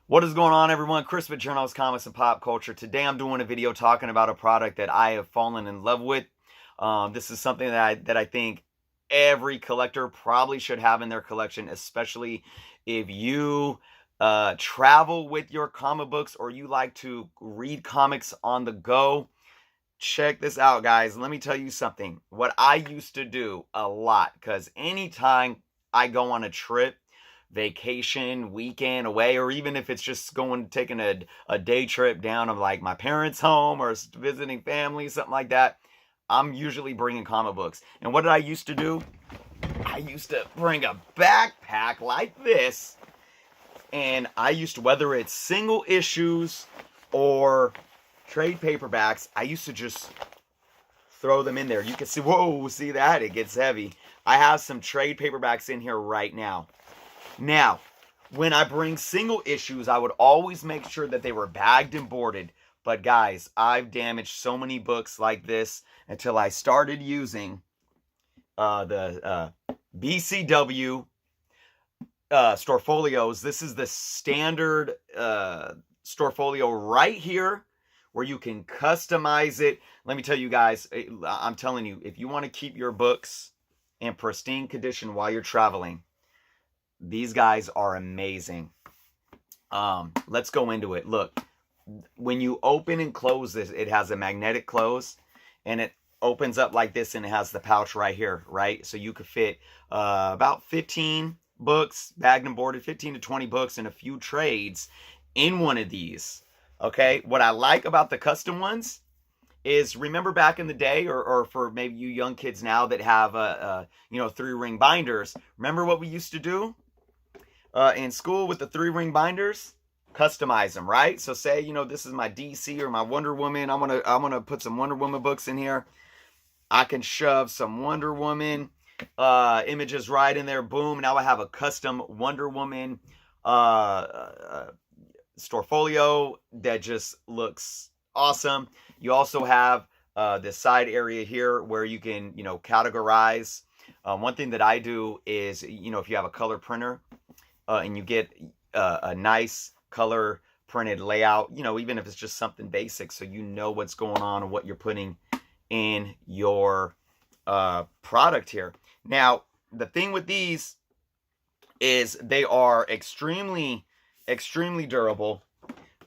What is going on, everyone? Chris with Journals, Comics, and Pop Culture. Today I'm doing a video talking about a product that I have fallen in love with. This is something that I think every collector probably should have in their collection, especially if you travel with your comic books or you like to read comics on the go. Check this out, guys. Let me tell you something. What I used to do a lot, because anytime I go on a trip, vacation, weekend away, or even if it's just taking a day trip down of like my parents' home or visiting family, something like that, I'm usually bringing comic books. And what did I used to do? I used to bring a backpack like this, and I used to, whether it's single issues or trade paperbacks, I used to just throw them in there. You can see, whoa, see that? It gets heavy. I have some trade paperbacks in here right now. Now, when I bring single issues, I would always make sure that they were bagged and boarded. But guys, I've damaged so many books like this until I started using the BCW Storefolios. This is the standard Storefolio right here, where you can customize it. Let me tell you guys, I'm telling you, if you want to keep your books in pristine condition while you're traveling, these guys are amazing. Let's go into it. Look, when you open and close this, it has a magnetic close, and it opens up like this, and it has the pouch right here, right? So you could fit about 15 books, bagged and boarded, 15 to 20 books, and a few trades in one of these. Okay, what I like about the custom ones is, remember back in the day, or for maybe you young kids now that have 3-ring binders, remember what we used to do in school with the 3-ring binders? Customize them, right? So say, this is my DC or my Wonder Woman. I'm gonna put some Wonder Woman books in here. I can shove some Wonder Woman images right in there. Boom! Now I have a custom Wonder Woman Storefolio that just looks awesome. You also have this side area here where you can, categorize. One thing that I do is, if you have a color printer and you get a nice color printed layout, even if it's just something basic, so you know what's going on and what you're putting in your product here. Now, the thing with these is they are extremely durable.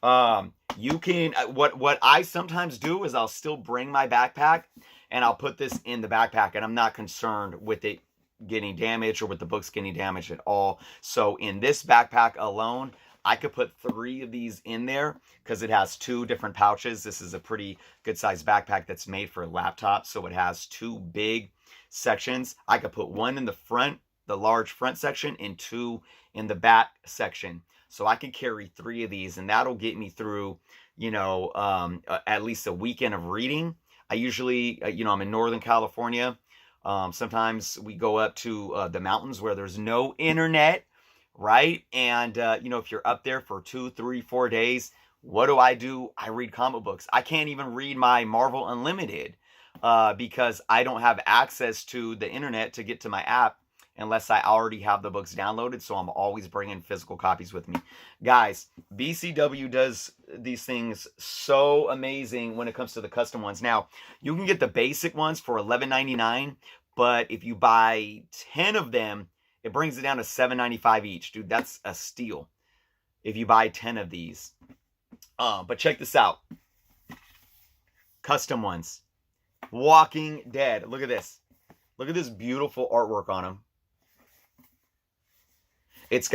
You can, what I sometimes do is I'll still bring my backpack and I'll put this in the backpack, and I'm not concerned with it getting damaged or with the books getting damaged at all. So in this backpack alone, I could put 3 of these in there because it has 2 different pouches. This is a pretty good sized backpack that's made for a laptop, so it has 2 big sections. I could put 1 in the front, the large front section, and 2 in the back section. So I could carry 3 of these, and that'll get me through, at least a weekend of reading. I usually, I'm in Northern California. Sometimes we go up to the mountains where there's no internet, right? And, if you're up there for 2, 3, 4 days, what do? I read comic books. I can't even read my Marvel Unlimited because I don't have access to the internet to get to my app unless I already have the books downloaded, so I'm always bringing physical copies with me. Guys, BCW does these things so amazing when it comes to the custom ones. Now, you can get the basic ones for $11.99, but if you buy 10 of them, it brings it down to $7.95 each. Dude, that's a steal if you buy 10 of these. But check this out. Custom ones. Walking Dead. Look at this. Look at this beautiful artwork on them. It's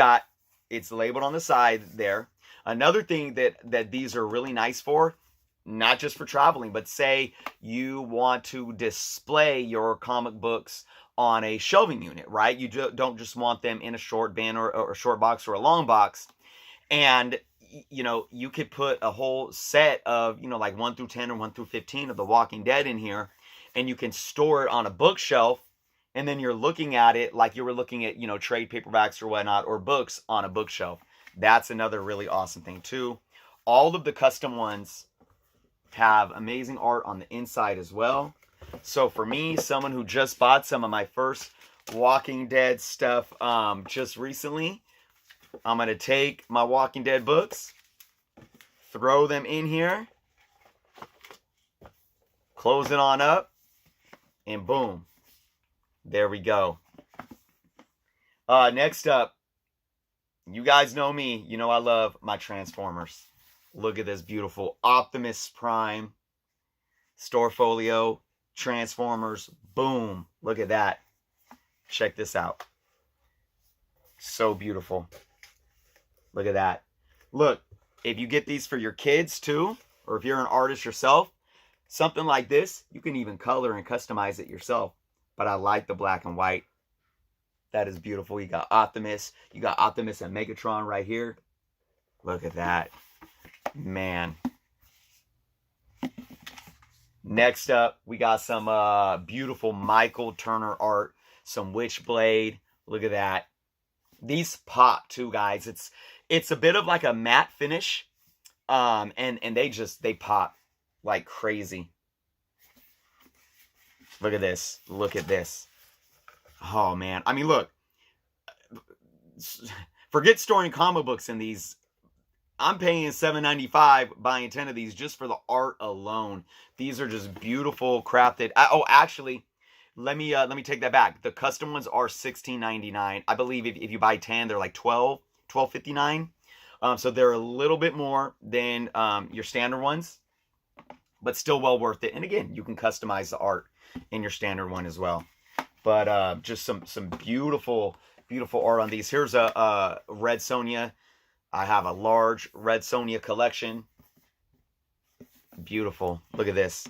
labeled on the side there. Another thing that these are really nice for, not just for traveling, but say you want to display your comic books on a shelving unit, right? You don't just want them in a short bin or a short box or a long box. And, you could put a whole set of, like 1 through 10 or 1 through 15 of The Walking Dead in here, and you can store it on a bookshelf. And then you're looking at it like you were looking at, trade paperbacks or whatnot, or books on a bookshelf. That's another really awesome thing too. All of the custom ones have amazing art on the inside as well. So for me, someone who just bought some of my first Walking Dead stuff just recently, I'm going to take my Walking Dead books, throw them in here, close it on up, and boom. There we go. Next up, you guys know me. You know I love my Transformers. Look at this beautiful Optimus Prime Storefolio Transformers. Boom. Look at that. Check this out. So beautiful. Look at that. Look, if you get these for your kids too, or if you're an artist yourself, something like this, you can even color and customize it yourself. But I like the black and white. That is beautiful. You got Optimus. You got Optimus and Megatron right here. Look at that. Man. Next up, we got some beautiful Michael Turner art. Some Witchblade. Look at that. These pop too, guys. It's a bit of like a matte finish. And they pop like crazy. Look at this. Look at this. Oh, man. I mean, look. Forget storing comic books in these. I'm paying $7.95 buying 10 of these just for the art alone. These are just beautiful, crafted. Oh, actually, let me take that back. The custom ones are $16.99. I believe if you buy 10, they're like $12.59. So they're a little bit more than your standard ones, but still well worth it. And again, you can customize the art in your standard one as well. But just some beautiful, beautiful art on these. Here's a Red Sonja. I have a large Red Sonja collection. Beautiful. Look at this.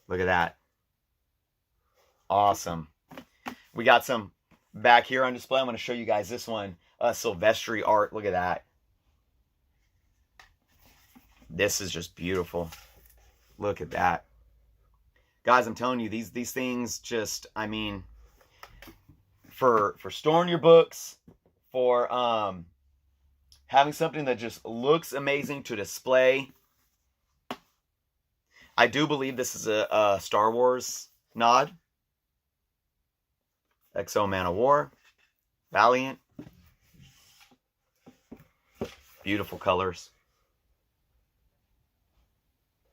Look at that. Awesome. We got some back here on display. I'm going to show you guys this one. Silvestri art. Look at that. This is just beautiful. Look at that. Guys, I'm telling you, these things just, I mean, for storing your books, for having something that just looks amazing to display. I do believe this is a Star Wars nod. X-O Manowar. Valiant. Beautiful colors.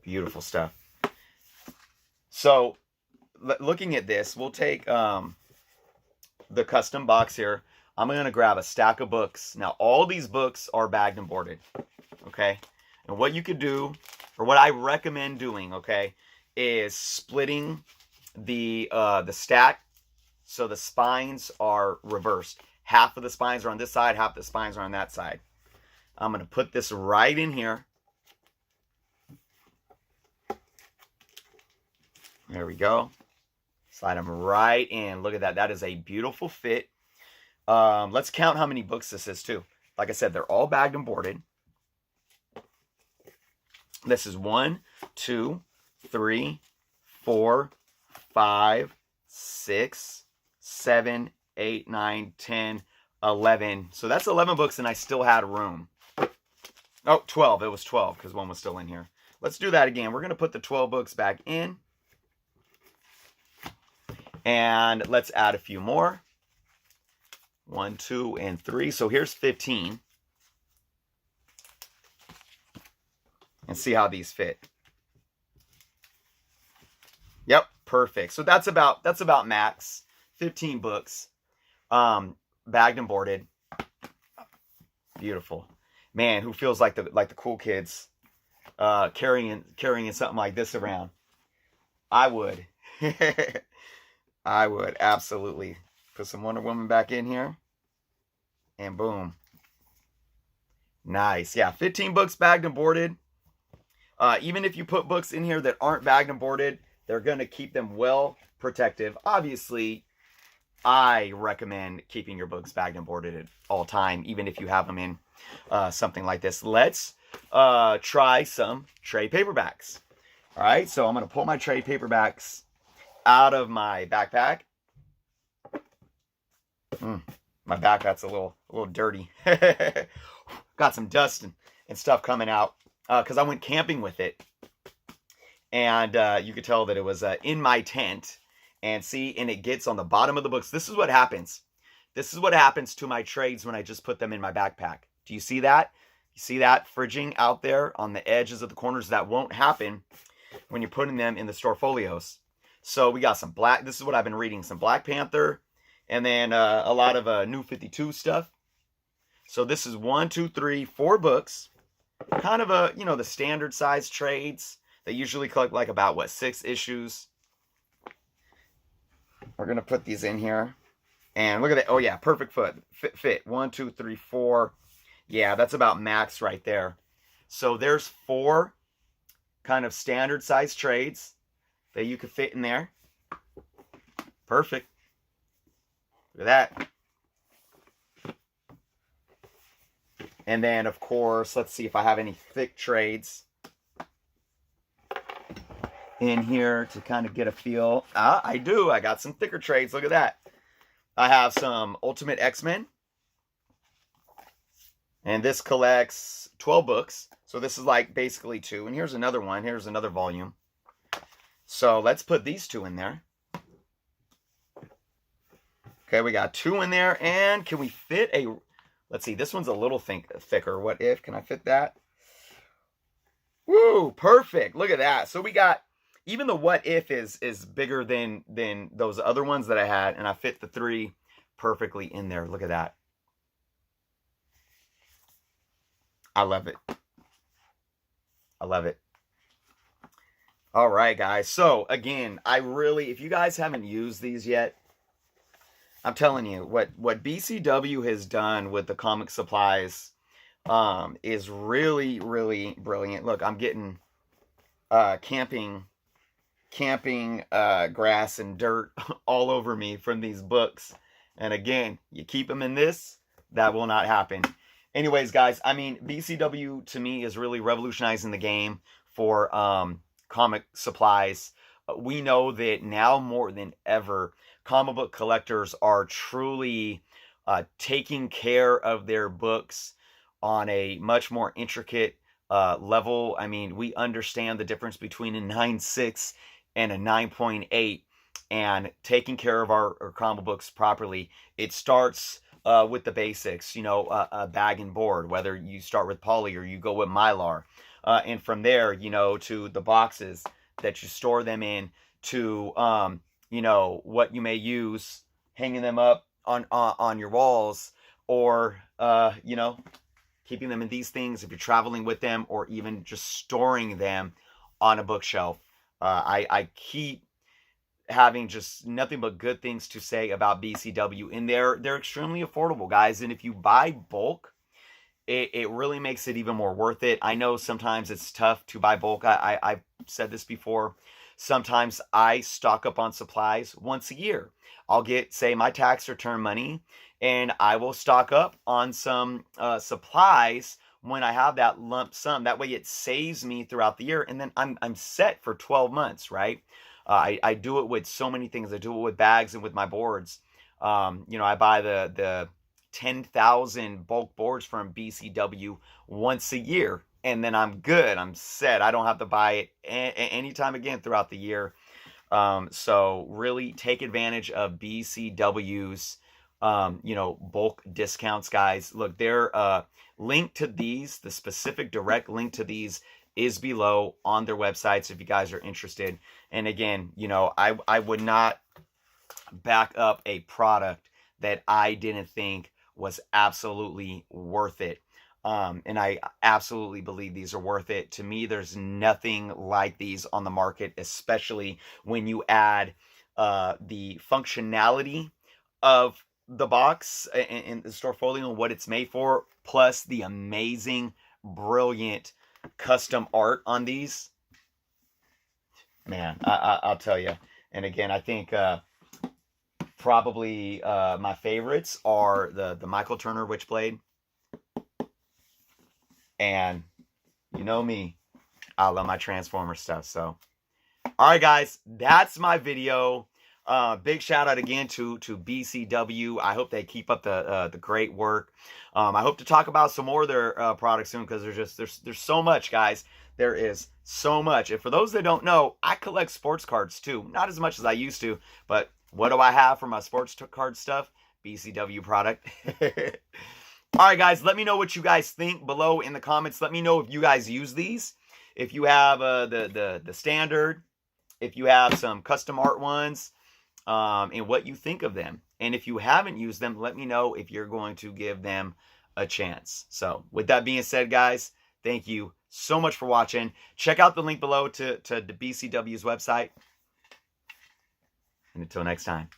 Beautiful stuff. So, looking at this, we'll take the custom box here. I'm going to grab a stack of books. Now, all these books are bagged and boarded, okay? And what you could do, or what I recommend doing, okay, is splitting the stack so the spines are reversed. Half of the spines are on this side, half the spines are on that side. I'm going to put this right in here. There we go. Slide them right in. Look at that. That is a beautiful fit. Let's count how many books this is too. Like I said, they're all bagged and boarded. This is 1, 2, 3, 4, 5, 6, 7, 8, 9, 10, 11. So that's 11 books and I still had room. Oh, 12. It was 12 because one was still in here. Let's do that again. We're going to put the 12 books back in. And let's add a few more. 1, 2, and 3. So here's 15. And see how these fit. Yep, perfect. So that's about max. 15 books. Bagged and boarded. Beautiful. Man, who feels like the cool kids carrying something like this around? I would. I would, absolutely. Put some Wonder Woman back in here. And boom. Nice. Yeah, 15 books bagged and boarded. Even if you put books in here that aren't bagged and boarded, they're going to keep them well protective. Obviously, I recommend keeping your books bagged and boarded at all time, even if you have them in something like this. Let's try some trade paperbacks. All right, so I'm going to pull my trade paperbacks out of my backpack. My backpack's a little dirty. Got some dust and stuff coming out because I went camping with it. And you could tell that it was in my tent. And see, and it gets on the bottom of the books. This is what happens. This is what happens to my trades when I just put them in my backpack. Do you see that? You see that fridging out there on the edges of the corners? That won't happen when you're putting them in the Storefolios. So we got some black, this is what I've been reading, some Black Panther, and then a lot of New 52 stuff. So this is 1, 2, 3, 4 books. Kind of a, the standard size trades. They usually collect like about, what, 6 issues. We're going to put these in here. And look at that. Oh, yeah, perfect fit. 1, 2, 3, 4. Yeah, that's about max right there. So there's 4 kind of standard size trades that you could fit in there. Perfect. Look at that. And then, of course, let's see if I have any thick trades in here to kind of get a feel. I do. I got some thicker trades. Look at that. I have some Ultimate X-Men. And this collects 12 books. So this is like basically 2. And here's another one. Here's another volume. So let's put these 2 in there. Okay, we got 2 in there. And can we fit a... Let's see, this one's a little thicker. What if? Can I fit that? Woo, perfect. Look at that. So we got, even the what if is bigger than those other ones that I had. And I fit the 3 perfectly in there. Look at that. I love it. I love it. All right, guys. So, again, if you guys haven't used these yet, I'm telling you, what BCW has done with the comic supplies is really, really brilliant. Look, I'm getting camping grass and dirt all over me from these books. And again, you keep them in this, that will not happen. Anyways, guys, I mean, BCW to me is really revolutionizing the game for comic supplies. We know that now more than ever, comic book collectors are truly taking care of their books on a much more intricate level. I mean, we understand the difference between a 9.6 and a 9.8, and taking care of our comic books properly. It starts with the basics, a bag and board, whether you start with poly or you go with Mylar. And from there, to the boxes that you store them in, to what you may use, hanging them up on your walls, or keeping them in these things if you're traveling with them, or even just storing them on a bookshelf. I keep having just nothing but good things to say about BCW, and they're extremely affordable, guys. And if you buy bulk, it really makes it even more worth it. I know sometimes it's tough to buy bulk. I've said this before. Sometimes I stock up on supplies once a year. I'll get, say, my tax return money, and I will stock up on some supplies when I have that lump sum. That way it saves me throughout the year, and then I'm set for 12 months, right? I do it with so many things. I do it with bags and with my boards. I buy the 10,000 bulk boards from BCW once a year, and then I'm good. I'm set. I don't have to buy it anytime again throughout the year. So really take advantage of BCW's, bulk discounts, guys. Look, their link to these, the specific direct link to these, is below on their websites if you guys are interested. And again, I would not back up a product that I didn't think was absolutely worth it. And I absolutely believe these are worth it. To me, there's nothing like these on the market, especially when you add the functionality of the box and the Storefolio and what it's made for, plus the amazing, brilliant custom art on these. Man, I'll tell you. And again, I think probably my favorites are the Michael Turner Witchblade. And you know me, I love my Transformer stuff. So, all right, guys, that's my video. Big shout out again to BCW. I hope they keep up the great work. I hope to talk about some more of their products soon, because there's so much, guys. There is so much. And for those that don't know, I collect sports cards too. Not as much as I used to, but what do I have for my sports card stuff? BCW product. All right, guys, let me know what you guys think below in the comments. Let me know if you guys use these. If you have the standard, if you have some custom art ones, and what you think of them. And if you haven't used them, let me know if you're going to give them a chance. So with that being said, guys, thank you so much for watching. Check out the link below to the BCW's website. And until next time.